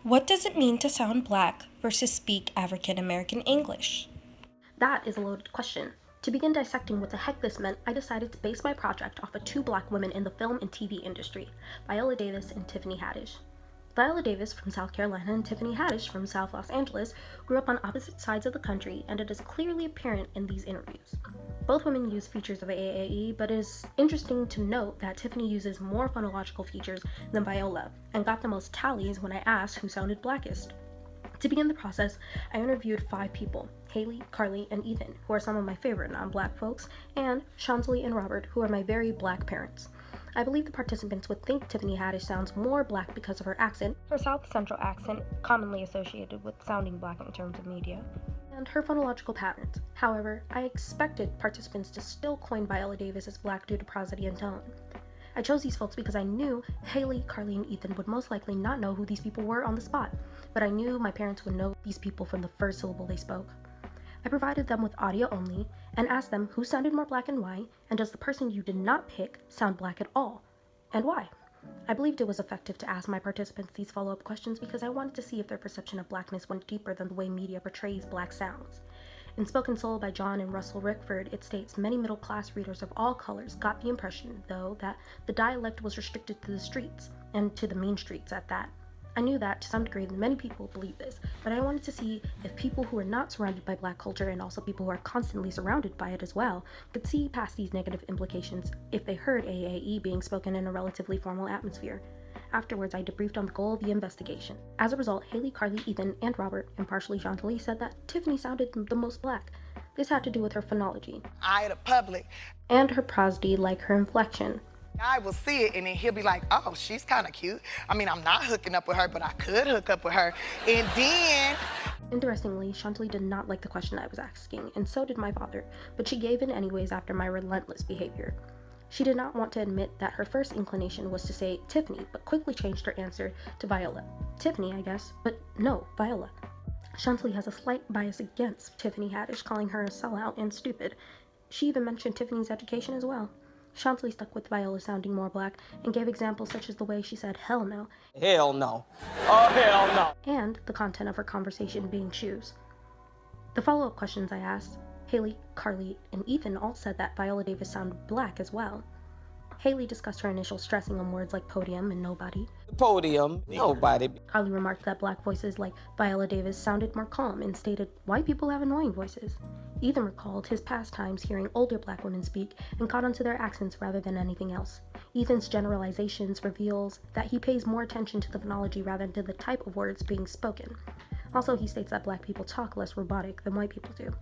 What does it mean to sound Black versus speak African American English? That is a loaded question. To begin dissecting what the heck this meant, I decided to base my project off of two Black women in the film and TV industry, Viola Davis and Tiffany Haddish. Viola Davis from South Carolina and Tiffany Haddish from South Los Angeles grew up on opposite sides of the country, and it is clearly apparent in these interviews. Both women use features of AAE, but it is interesting to note that Tiffany uses more phonological features than Viola, and got the most tallies when I asked who sounded blackest. To begin the process, I interviewed 5 people: Haley, Carly, and Ethan, who are some of my favorite non-Black folks, and Chansley and Robert, who are my very Black parents. I believe the participants would think Tiffany Haddish sounds more Black because of her accent, her South Central accent, commonly associated with sounding Black in terms of media, and her phonological patterns. However, I expected participants to still coin Viola Davis as Black due to prosody and tone. I chose these folks because I knew Haley, Carly, and Ethan would most likely not know who these people were on the spot, but I knew my parents would know these people from the first syllable they spoke. I provided them with audio only and asked them who sounded more Black and why, and does the person you did not pick sound Black at all, and why? I believed it was effective to ask my participants these follow-up questions because I wanted to see if their perception of Blackness went deeper than the way media portrays Black sounds. In Spoken Soul by John and Russell Rickford, it states many middle-class readers of all colors got the impression, though, that the dialect was restricted to the streets, and to the mean streets at that. I knew that, to some degree, many people believe this, but I wanted to see if people who are not surrounded by Black culture, and also people who are constantly surrounded by it as well, could see past these negative implications if they heard AAE being spoken in a relatively formal atmosphere. Afterwards, I debriefed on the goal of the investigation. As a result, Haley, Carly, Ethan, and Robert, and partially Chantilly, said that Tiffany sounded the most Black. This had to do with her phonology, eye of the public. and her prosody, like her inflection. I will see it and then he'll be like, oh, she's kind of cute. I mean, I'm not hooking up with her, but I could hook up with her. And then Interestingly, Chantilly did not like the question I was asking, and so did my father, but she gave in anyways after my relentless behavior. She did not want to admit that her first inclination was to say Tiffany, but quickly changed her answer to Viola. Tiffany, I guess, but no, Viola. Chantilly has a slight bias against Tiffany Haddish, calling her a sellout and stupid. She even mentioned Tiffany's education as well. Chantilly stuck with Viola sounding more Black and gave examples such as the way she said hell no, Hell no. Oh, hell no. and the content of her conversation being shoes. The follow-up questions I asked, Haley, Carly, and Ethan all said that Viola Davis sounded Black as well. Haley discussed her initial stressing on words like podium and nobody. The podium, nobody. Carly remarked that Black voices like Viola Davis sounded more calm and stated white people have annoying voices. Ethan recalled his past times hearing older Black women speak and caught onto their accents rather than anything else. Ethan's generalizations reveals that he pays more attention to the phonology rather than the type of words being spoken. Also, he states that Black people talk less robotic than white people do.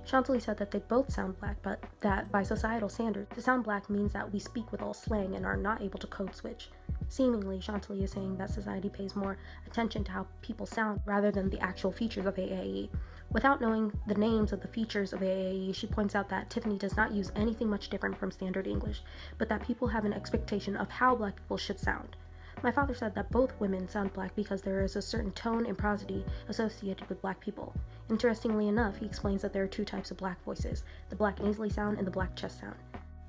Chantilly said that they both sound Black, but that by societal standards, to sound Black means that we speak with all slang and are not able to code switch. Seemingly, Chantilly is saying that society pays more attention to how people sound rather than the actual features of AAE. Without knowing the names of the features of AAE, she points out that Tiffany does not use anything much different from standard English, but that people have an expectation of how Black people should sound. My father said that both women sound Black because there is a certain tone and prosody associated with Black people. Interestingly enough, he explains that there are 2 types of Black voices, the Black nasally sound and the Black chest sound.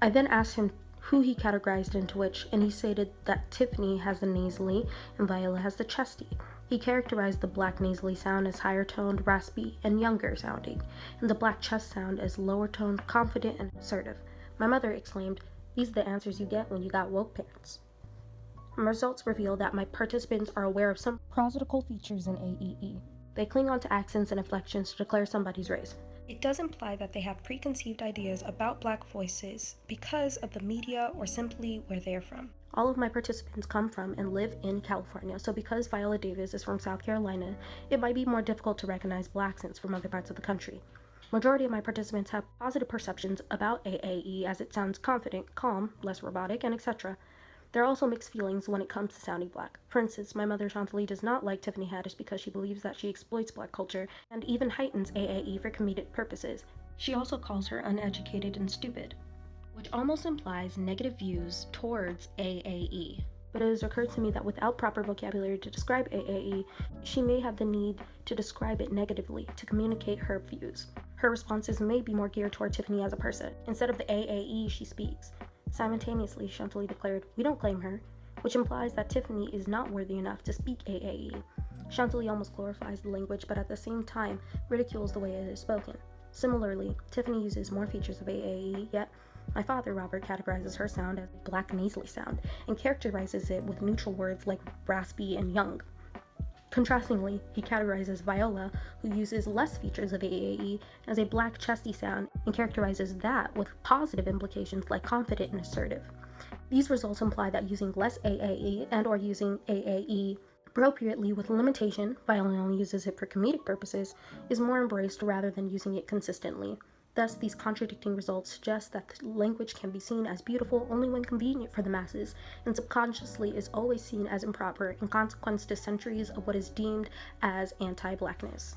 I then asked him who he categorized into which, and he stated that Tiffany has the nasally and Viola has the chesty. He characterized the Black nasally sound as higher toned, raspy, and younger sounding, and the Black chest sound as lower toned, confident, and assertive. My mother exclaimed, "These are the answers you get when you got woke parents." Results reveal that my participants are aware of some prosodical features in AEE. They cling on to accents and inflections to declare somebody's race. It does imply that they have preconceived ideas about Black voices because of the media or simply where they are from. All of my participants come from and live in California, so because Viola Davis is from South Carolina, it might be more difficult to recognize Black accents from other parts of the country. Majority of my participants have positive perceptions about AAE as it sounds confident, calm, less robotic, and etc. There are also mixed feelings when it comes to sounding Black. For instance, my mother Chantilly does not like Tiffany Haddish because she believes that she exploits Black culture and even heightens AAE for comedic purposes. She also calls her uneducated and stupid, which almost implies negative views towards AAE. But it has occurred to me that without proper vocabulary to describe AAE, she may have the need to describe it negatively to communicate her views. Her responses may be more geared toward Tiffany as a person, instead of the AAE she speaks. Simultaneously, Chantilly declared, "We don't claim her," which implies that Tiffany is not worthy enough to speak AAE. Chantilly almost glorifies the language, but at the same time ridicules the way it is spoken. Similarly, Tiffany uses more features of AAE, yet my father, Robert, categorizes her sound as black nasally sound and characterizes it with neutral words like raspy and young. Contrastingly, he categorizes Viola, who uses less features of AAE, as a black chesty sound and characterizes that with positive implications like confident and assertive. These results imply that using less AAE and or using AAE appropriately with limitation, Viola only uses it for comedic purposes, is more embraced rather than using it consistently. Thus, these contradicting results suggest that the language can be seen as beautiful only when convenient for the masses, and subconsciously is always seen as improper in consequence to centuries of what is deemed as anti-blackness.